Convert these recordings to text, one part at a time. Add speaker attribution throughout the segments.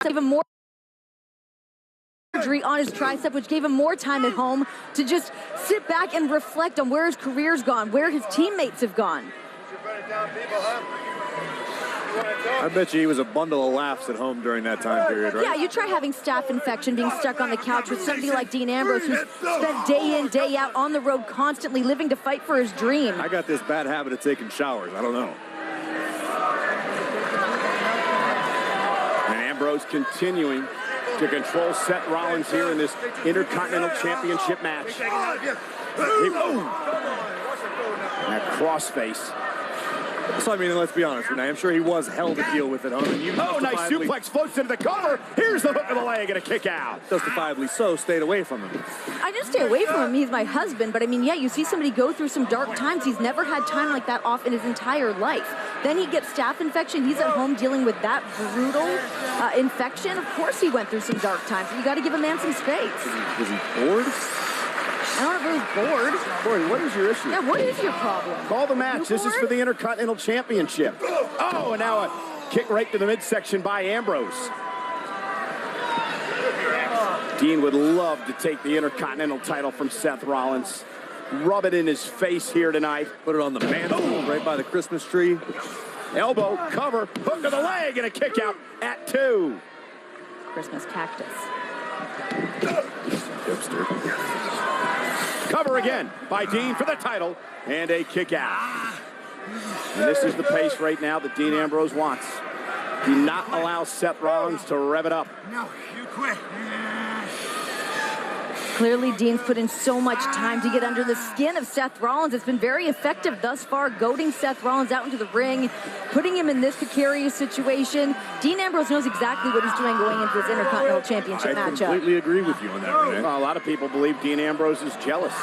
Speaker 1: even more surgery on his tricep, which gave him more time at home to just sit back and reflect on where his career's gone, where his teammates have gone.
Speaker 2: I bet you he was a bundle of laughs at home during that time period, right?
Speaker 1: Yeah, you try having staph infection, being stuck on the couch with somebody like Dean Ambrose, who's spent day in, day out on the road, constantly living to fight for his dream.
Speaker 2: I got this bad habit of taking showers. I don't know.
Speaker 3: And Ambrose continuing to control Seth Rollins here in this Intercontinental Championship match. That crossface.
Speaker 2: So, I mean, let's be honest, Renee. I'm sure he was hell to deal with at home. And you
Speaker 3: nice suplex, floats into the cover. Here's the hook of the leg and a kick out.
Speaker 2: Justifiably so, stayed away from him.
Speaker 1: I just stay away from him. He's my husband. But, I mean, yeah, you see somebody go through some dark times. He's never had time like that off in his entire life. Then he gets staph infection. He's at home dealing with that brutal infection. Of course he went through some dark times. You got to give a man some space.
Speaker 2: Was he bored?
Speaker 1: I don't know if he was bored.
Speaker 3: Corey, what is your issue?
Speaker 1: Yeah, what is your problem?
Speaker 3: Call the match. This is for the Intercontinental Championship. Oh, and now a kick right to the midsection by Ambrose. Dean would love to take the Intercontinental title from Seth Rollins. Rub it in his face here tonight.
Speaker 2: Put it on the mantle right by the Christmas tree.
Speaker 3: Elbow, cover, hook to the leg, and a kick out at 2.
Speaker 1: Christmas cactus.
Speaker 2: Hipster.
Speaker 3: Cover again by Dean for the title, and a kick out. And this is the pace right now that Dean Ambrose wants. Do not allow Seth Rollins to rev it up.
Speaker 4: No, you quit.
Speaker 1: Clearly, Dean's put in so much time to get under the skin of Seth Rollins. It's been very effective thus far, goading Seth Rollins out into the ring, putting him in this precarious situation. Dean Ambrose knows exactly what he's doing going into this Intercontinental Championship matchup.
Speaker 2: I completely agree with you on that, Renee.
Speaker 3: Well, a lot of people believe Dean Ambrose is jealous,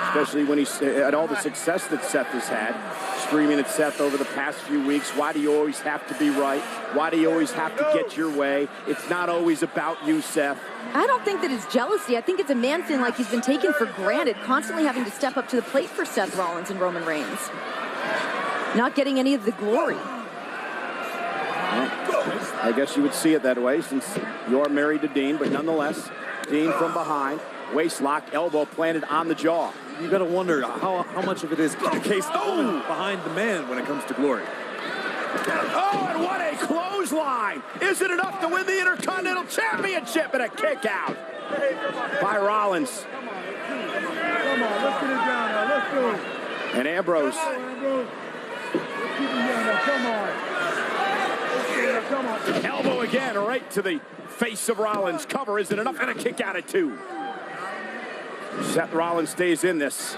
Speaker 3: especially when he's at all the success that Seth has had. Screaming at Seth over the past few weeks, why do you always have to be right? Why do you always have to get your way? It's not always about you, Seth.
Speaker 1: I don't think that it's jealousy. I think it's a man feeling like he's been taken for granted, constantly having to step up to the plate for Seth Rollins and Roman Reigns. Not getting any of the glory.
Speaker 3: Well, I guess you would see it that way since you are married to Dean, but nonetheless, Dean from behind, waist lock, elbow planted on the jaw.
Speaker 2: You got to wonder how much of it is the case behind the man when it comes to glory.
Speaker 3: Oh, and what a clothesline! Is it enough to win the Intercontinental Championship? And a kick out by Rollins.
Speaker 4: Come on, let's get it down now. Let's do it.
Speaker 3: And Ambrose.
Speaker 4: Come on, Ambrose. Let's keep it down now. Come on.
Speaker 3: Elbow again, right to the face of Rollins. Cover isn't enough, and a kick out at 2. Seth Rollins stays in this.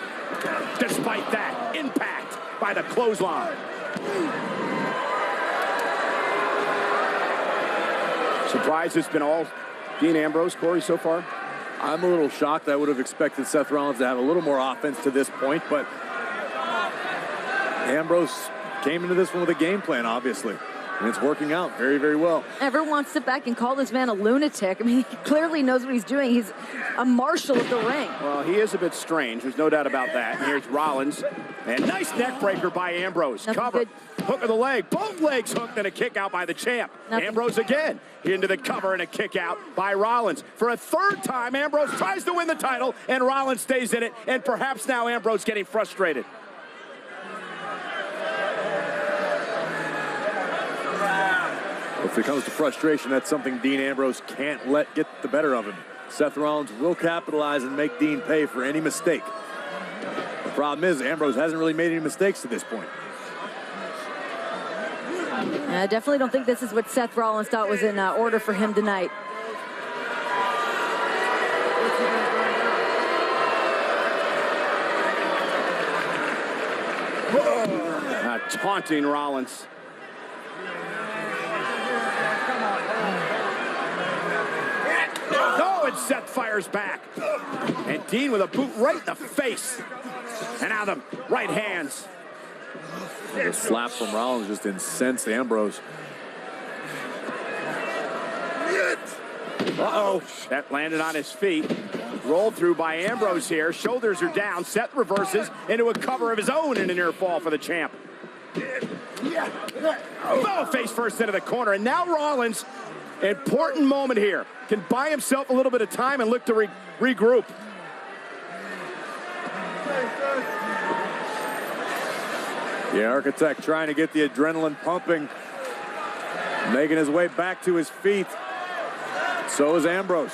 Speaker 3: Despite that, impact by the clothesline. Surprise, it's been all Dean Ambrose, Corey, so far?
Speaker 2: I'm a little shocked. I would have expected Seth Rollins to have a little more offense to this point, but Ambrose came into this one with a game plan, obviously. And it's working out very, very well.
Speaker 1: Everyone wants to sit back and call this man a lunatic. I mean, he clearly knows what he's doing. He's a marshal of the ring.
Speaker 3: Well, he is a bit strange. There's no doubt about that. And here's Rollins. And nice neck breaker by Ambrose.
Speaker 1: Nothing
Speaker 3: Cover.
Speaker 1: good.
Speaker 3: Hook of the leg. Both legs hooked and a kick out by the champ.
Speaker 1: Nothing.
Speaker 3: Ambrose again. Into the cover and a kick out by Rollins. For a third time, Ambrose tries to win the title, and Rollins stays in it. And perhaps now Ambrose getting frustrated.
Speaker 2: If it comes to frustration, that's something Dean Ambrose can't let get the better of him. Seth Rollins will capitalize and make Dean pay for any mistake. The problem is Ambrose hasn't really made any mistakes to this point.
Speaker 1: I definitely don't think this is what Seth Rollins thought was in order for him tonight.
Speaker 3: Taunting Rollins. Oh, and Seth fires back. And Dean with a boot right in the face. And now the right hands.
Speaker 2: The slap from Rollins just incensed Ambrose.
Speaker 3: Uh-oh. That landed on his feet. Rolled through by Ambrose here. Shoulders are down. Seth reverses into a cover of his own and a near fall for the champ. Oh, face first into the corner. And now Rollins Important moment here. Can buy himself a little bit of time and look to regroup.
Speaker 2: The Architect trying to get the adrenaline pumping, making his way back to his feet. So is Ambrose.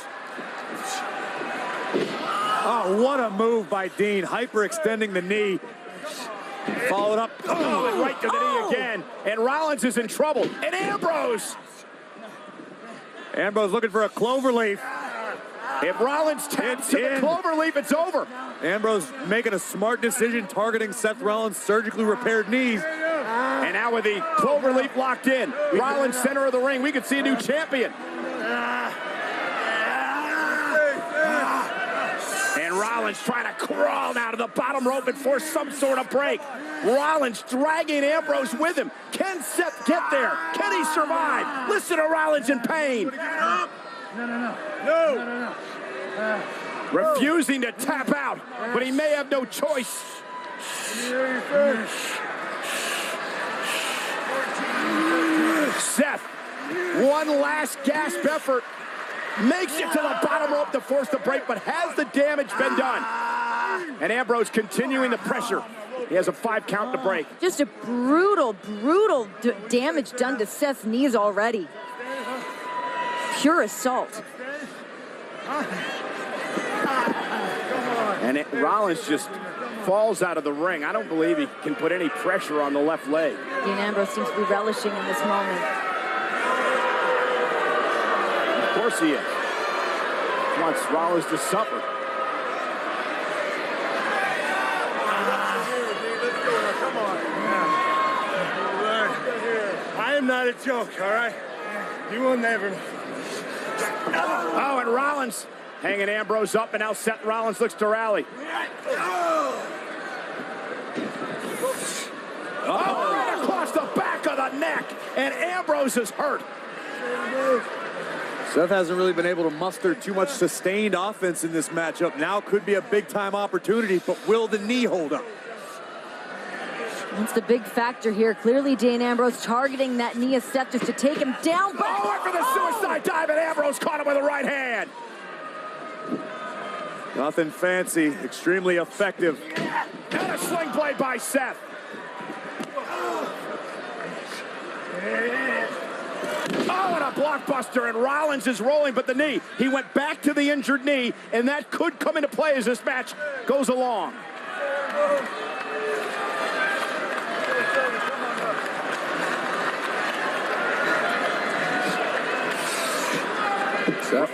Speaker 2: Oh, what a move by Dean, hyperextending the knee. Followed up,
Speaker 3: and right to the knee again. And Rollins is in trouble. And Ambrose
Speaker 2: looking for a cloverleaf.
Speaker 3: If Rollins taps to the cloverleaf, it's over.
Speaker 2: Ambrose making a smart decision, targeting Seth Rollins' surgically repaired knees.
Speaker 3: And now with the cloverleaf locked in, Rollins center of the ring, we could see a new champion. And Rollins trying to crawl out of the bottom rope and force some sort of break. Rollins dragging Ambrose with him. Can Seth get there? Can he survive? Listen to Rollins in pain.
Speaker 4: No.
Speaker 3: Refusing to tap out, but he may have no choice. Seth, one last gasp effort, makes it to the bottom rope to force the break, but has the damage been done? And Ambrose continuing the pressure. He has a 5 count to break.
Speaker 1: Just a brutal damage done to Seth's knees already. Pure assault.
Speaker 3: And Rollins just falls out of the ring. I don't believe he can put any pressure on the left leg.
Speaker 1: Dean Ambrose seems to be relishing in this moment.
Speaker 3: Of course he is. He wants Rollins to suffer.
Speaker 4: Come on. I am not a joke, all right? You will never.
Speaker 3: Oh, and Rollins hanging Ambrose up, and now Seth Rollins looks to rally. Oh, right across the back of the neck, and Ambrose is hurt.
Speaker 2: Seth hasn't really been able to muster too much sustained offense in this matchup. Now could be a big-time opportunity, but will the knee hold up?
Speaker 1: That's the big factor here. Clearly, Dean Ambrose targeting that knee of Seth just to take him down. But
Speaker 3: went for the suicide dive, and Ambrose caught him with a right hand.
Speaker 2: Nothing fancy, extremely effective.
Speaker 3: And a sling blade by Seth. Oh, and a blockbuster, and Rollins is rolling, but the knee. He went back to the injured knee, and that could come into play as this match goes along.
Speaker 2: Seth.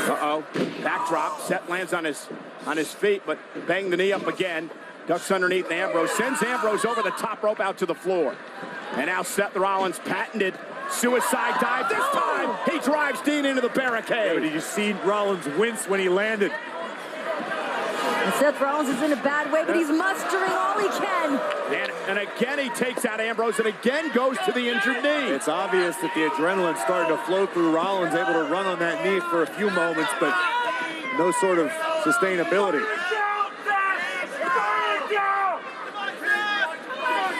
Speaker 3: Uh-oh. Backdrop. Seth lands on his feet, but bang the knee up again. Ducks underneath Ambrose. Sends Ambrose over the top rope out to the floor. And now Seth Rollins patented suicide dive. This time, he drives Dean into the barricade.
Speaker 2: Yeah, but did you see Rollins wince when he landed?
Speaker 1: And Seth Rollins is in a bad way, but he's mustering all he can.
Speaker 3: And again, he takes out Ambrose, and again goes to the injured knee.
Speaker 2: It's obvious that the adrenaline started to flow through Rollins, able to run on that knee for a few moments, but no sort of sustainability.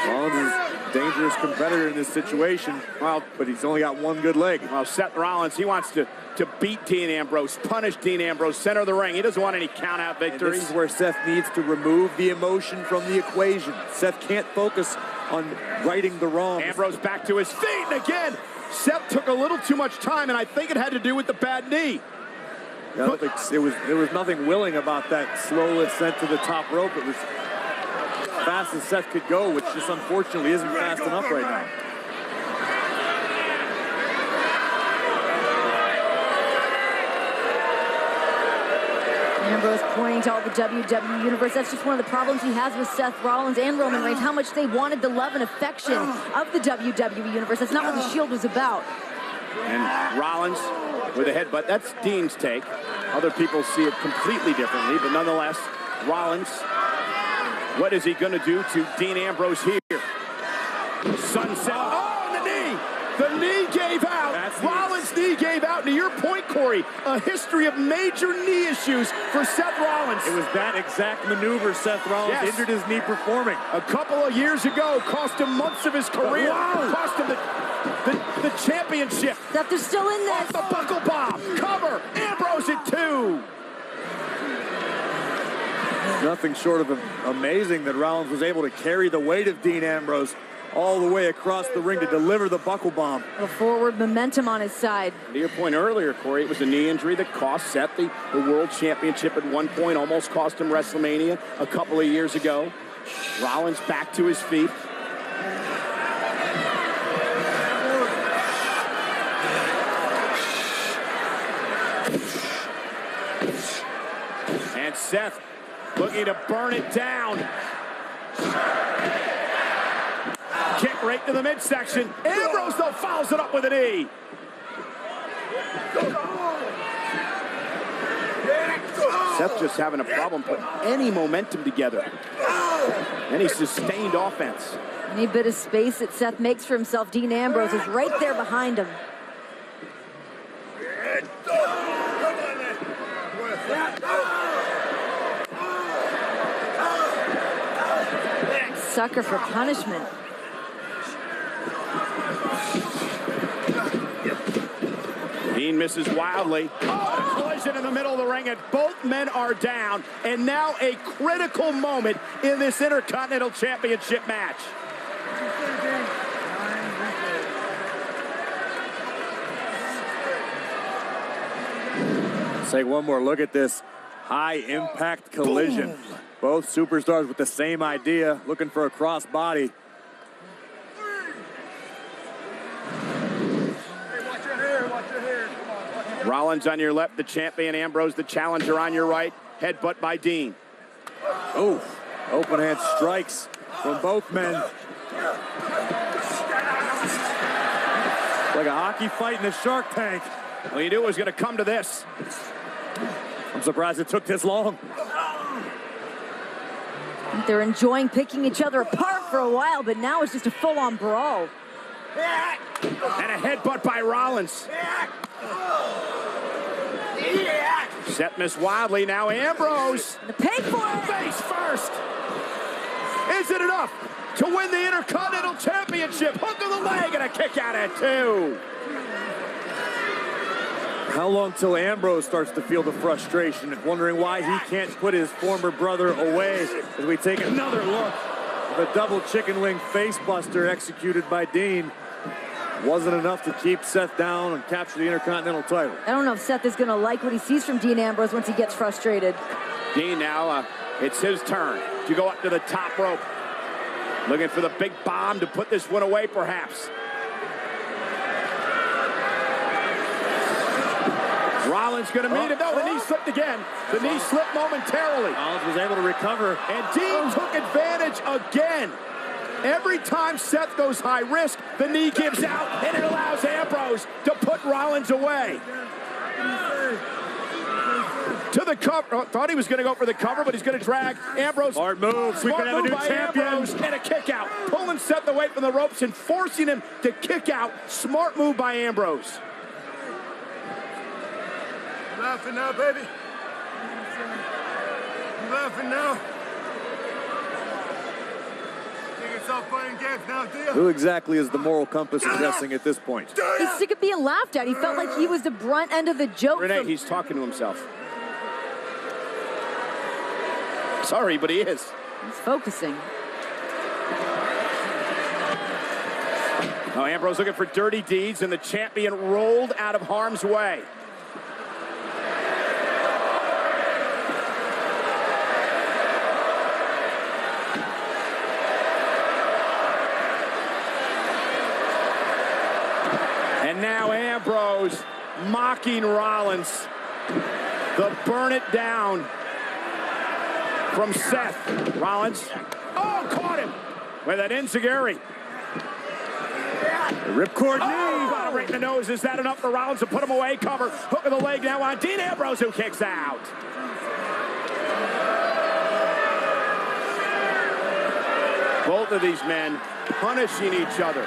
Speaker 2: Rollins is a dangerous competitor in this situation, well, but he's only got one good leg.
Speaker 3: Well, Seth Rollins, he wants to beat Dean Ambrose, punish Dean Ambrose, center of the ring. He doesn't want any count-out victories.
Speaker 2: And this is where Seth needs to remove the emotion from the equation. Seth can't focus on righting the wrongs.
Speaker 3: Ambrose back to his feet, and again, Seth took a little too much time, and I think it had to do with the bad knee.
Speaker 2: I don't think there was nothing willing about that slow ascent to the top rope. It was as fast as Seth could go, which just unfortunately isn't fast enough right now.
Speaker 1: Ambrose pointing to all the WWE Universe. That's just one of the problems he has with Seth Rollins and Roman Reigns, how much they wanted the love and affection of the WWE Universe. That's not what the Shield was about.
Speaker 3: And Rollins with a headbutt. That's Dean's take. Other people see it completely differently, but nonetheless, Rollins, what is he going to do to Dean Ambrose here? Sunset. Oh, and the knee! The knee gave out. Rollins' knee gave out. And to your point, Corey, a history of major knee issues for Seth Rollins.
Speaker 2: It was that exact maneuver Seth Rollins injured his knee performing.
Speaker 3: A couple of years ago, cost him months of his career. Cost him the the championship.
Speaker 1: Seth, they're still in this.
Speaker 3: Off the buckle bomb. Cover. Ambrose at 2.
Speaker 2: Nothing short of amazing that Rollins was able to carry the weight of Dean Ambrose all the way across the ring to deliver the buckle bomb.
Speaker 1: A forward momentum on his side.
Speaker 3: To your point earlier, Corey, it was a knee injury that cost Seth the World Championship at one point, almost cost him WrestleMania a couple of years ago. Rollins back to his feet. And Seth looking to burn it down. Kick right to the midsection. Ambrose, though, fouls it up with a knee. Seth just having a problem putting any momentum together. Any sustained offense.
Speaker 1: Any bit of space that Seth makes for himself, Dean Ambrose is right there behind him. Sucker for punishment.
Speaker 3: Dean misses wildly. Oh, a collision in the middle of the ring, and both men are down. And now a critical moment in this Intercontinental Championship match.
Speaker 2: Let's take one more look at this high-impact collision. Boom. Both superstars with the same idea, looking for a cross-body.
Speaker 3: Rollins on your left, the champion. Ambrose, the challenger, on your right. Headbutt by Dean.
Speaker 2: Oh, open hand strikes from both men. Like a hockey fight in the Shark Tank.
Speaker 3: Well, you knew it was going to come to this.
Speaker 2: I'm surprised it took this long.
Speaker 1: They're enjoying picking each other apart for a while, but now it's just a full-on brawl.
Speaker 3: And a headbutt by Rollins. Seth missed wildly. Now Ambrose.
Speaker 1: The pay for it.
Speaker 3: Face first. Is it enough to win the Intercontinental Championship? Hook of the leg and a kick out at 2.
Speaker 2: How long till Ambrose starts to feel the frustration, wondering why he can't put his former brother away, as we take another look at the double chicken wing face buster executed by Dean. Wasn't enough to keep Seth down and capture the Intercontinental title.
Speaker 1: I don't know if Seth is going to like what he sees from Dean Ambrose once he gets frustrated.
Speaker 3: Dean now, it's his turn to go up to the top rope. Looking for the big bomb to put this one away, perhaps. Rollins going to meet him. No, the knee slipped again. The knee slipped momentarily.
Speaker 2: Rollins was able to recover.
Speaker 3: And Dean took advantage again. Every time Seth goes high risk, the knee gives out, and it allows Ambrose to put Rollins away. To the cover. Thought he was going to go for the cover, but he's going to drag Ambrose.
Speaker 2: Smart moves. We could have a new champion.
Speaker 3: Ambrose, and a kick out. Pulling Seth away from the ropes and forcing him to kick out. Smart move by Ambrose.
Speaker 4: You laughing now, baby? You laughing now?
Speaker 2: Who exactly is the moral compass addressing at this point?
Speaker 1: He's sick of being laughed at. He felt like he was the brunt end of the joke.
Speaker 3: Renee, he's talking to himself. Sorry, but he is.
Speaker 1: He's focusing.
Speaker 3: Now Ambrose looking for dirty deeds, and the champion rolled out of harm's way. And now Ambrose mocking Rollins. The burn it down from Seth. Rollins. Oh, caught him with an enziguri.
Speaker 2: Ripcord knee.
Speaker 3: Got him right in the nose. Is that enough for Rollins to put him away? Cover. Hook of the leg now on Dean Ambrose, who kicks out. Both of these men punishing each other.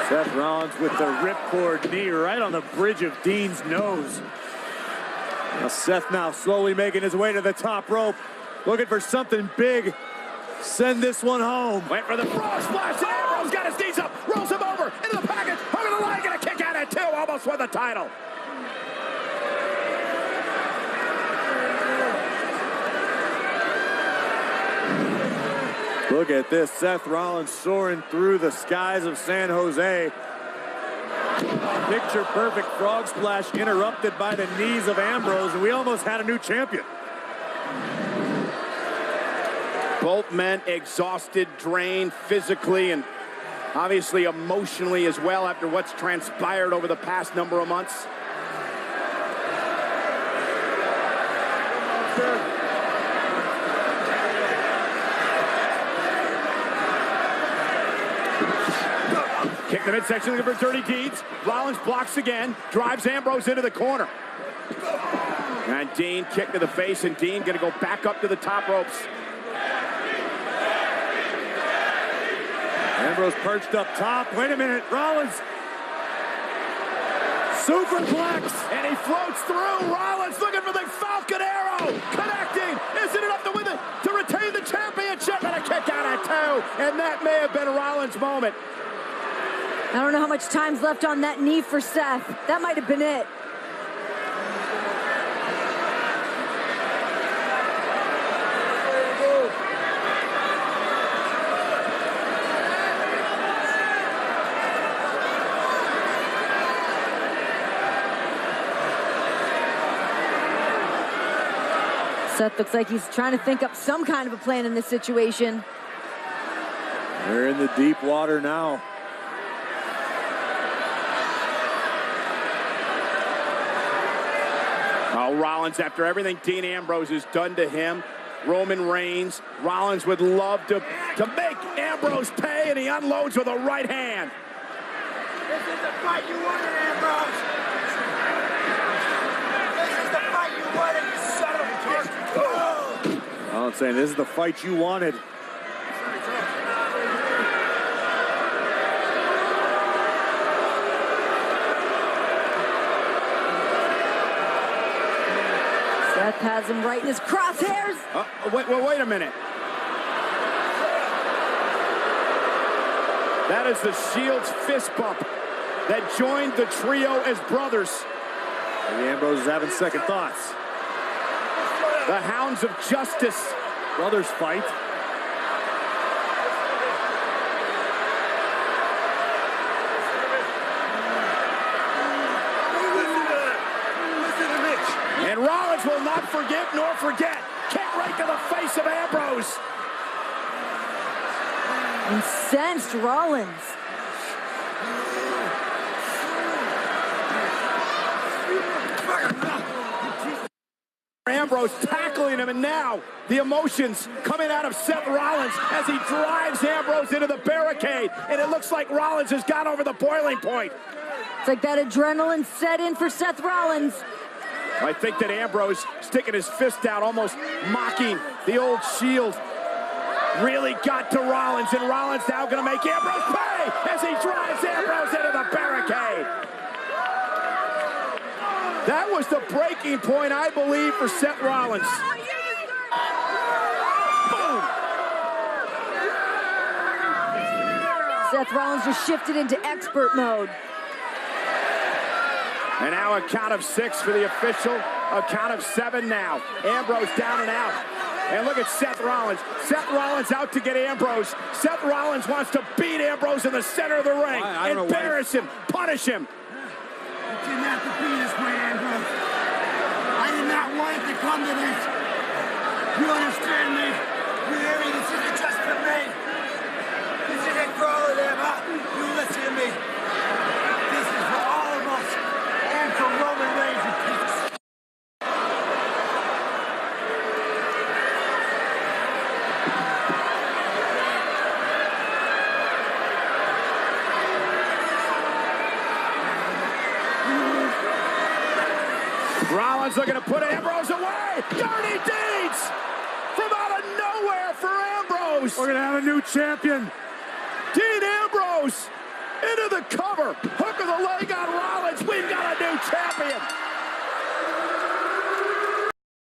Speaker 2: Seth Rollins with the ripcord knee right on the bridge of Dean's nose. Now Seth now slowly making his way to the top rope, looking for something big. Send this one home.
Speaker 3: Went for the frog splash. Ambrose got his knees up, rolls him over into the almost won the title.
Speaker 2: Look at this, Seth Rollins soaring through the skies of San Jose. Picture perfect frog splash interrupted by the knees of Ambrose, and we almost had a new champion.
Speaker 3: Both men exhausted, drained physically, and obviously emotionally as well after what's transpired over the past number of months. Kick the midsection, looking for dirty deeds. Rollins blocks again, drives Ambrose into the corner. And Dean kick to the face, and Dean gonna go back up to the top ropes.
Speaker 2: Ambrose perched up top. Wait a minute, Rollins. Superplex.
Speaker 3: And he floats through. Rollins looking for the Falcon Arrow. Connecting. Isn't enough to win to retain the championship. And a kick out at 2. And that may have been Rollins' moment.
Speaker 1: I don't know how much time's left on that knee for Seth. That might have been it. Seth looks like he's trying to think up some kind of a plan in this situation.
Speaker 2: They're in the deep water now.
Speaker 3: Oh, Rollins, after everything Dean Ambrose has done to him, Roman Reigns, Rollins would love to make Ambrose pay, and he unloads with a right hand.
Speaker 5: This is the fight you wanted, Ambrose. This is the fight you wanted, you son of a bitch.
Speaker 2: I'm saying this is the fight you wanted.
Speaker 1: Seth has him right in his crosshairs.
Speaker 3: Wait a minute. That is the Shield's fist bump that joined the trio as brothers.
Speaker 2: Maybe Ambrose is having second thoughts.
Speaker 3: The Hounds of Justice.
Speaker 2: Brothers fight.
Speaker 3: And Rollins will not forgive nor forget. Kick right to the face of Ambrose.
Speaker 1: Incensed Rollins.
Speaker 3: Ambrose tackling him, and now the emotions coming out of Seth Rollins as he drives Ambrose into the barricade, and it looks like Rollins has got over the boiling point.
Speaker 1: It's like that adrenaline set in for Seth Rollins.
Speaker 3: I think that Ambrose sticking his fist out, almost mocking the old Shield, really got to Rollins, and Rollins now going to make Ambrose pay as he drives Ambrose into the barricade. That was the breaking point, I believe, for Seth Rollins. Boom!
Speaker 1: Seth Rollins just shifted into expert mode.
Speaker 3: And now a count of 6 for the official, a count of 7 now. Ambrose down and out. And look at Seth Rollins. Seth Rollins out to get Ambrose. Seth Rollins wants to beat Ambrose in the center of the ring. Embarrass him, punish him.
Speaker 5: You didn't have to be this way, Ambrose. I did not want it to come to this. You understand me? You hear me? This isn't just for me. This isn't for all of them, huh? You listen to me. This is for all of us. And for Roman Reigns, you piece of shit.
Speaker 3: Rollins looking to put Ambrose away. Dirty deeds from out of nowhere for Ambrose.
Speaker 2: We're gonna have a new champion.
Speaker 3: Dean Ambrose into the cover. Hook of the leg on Rollins. We've got a new champion.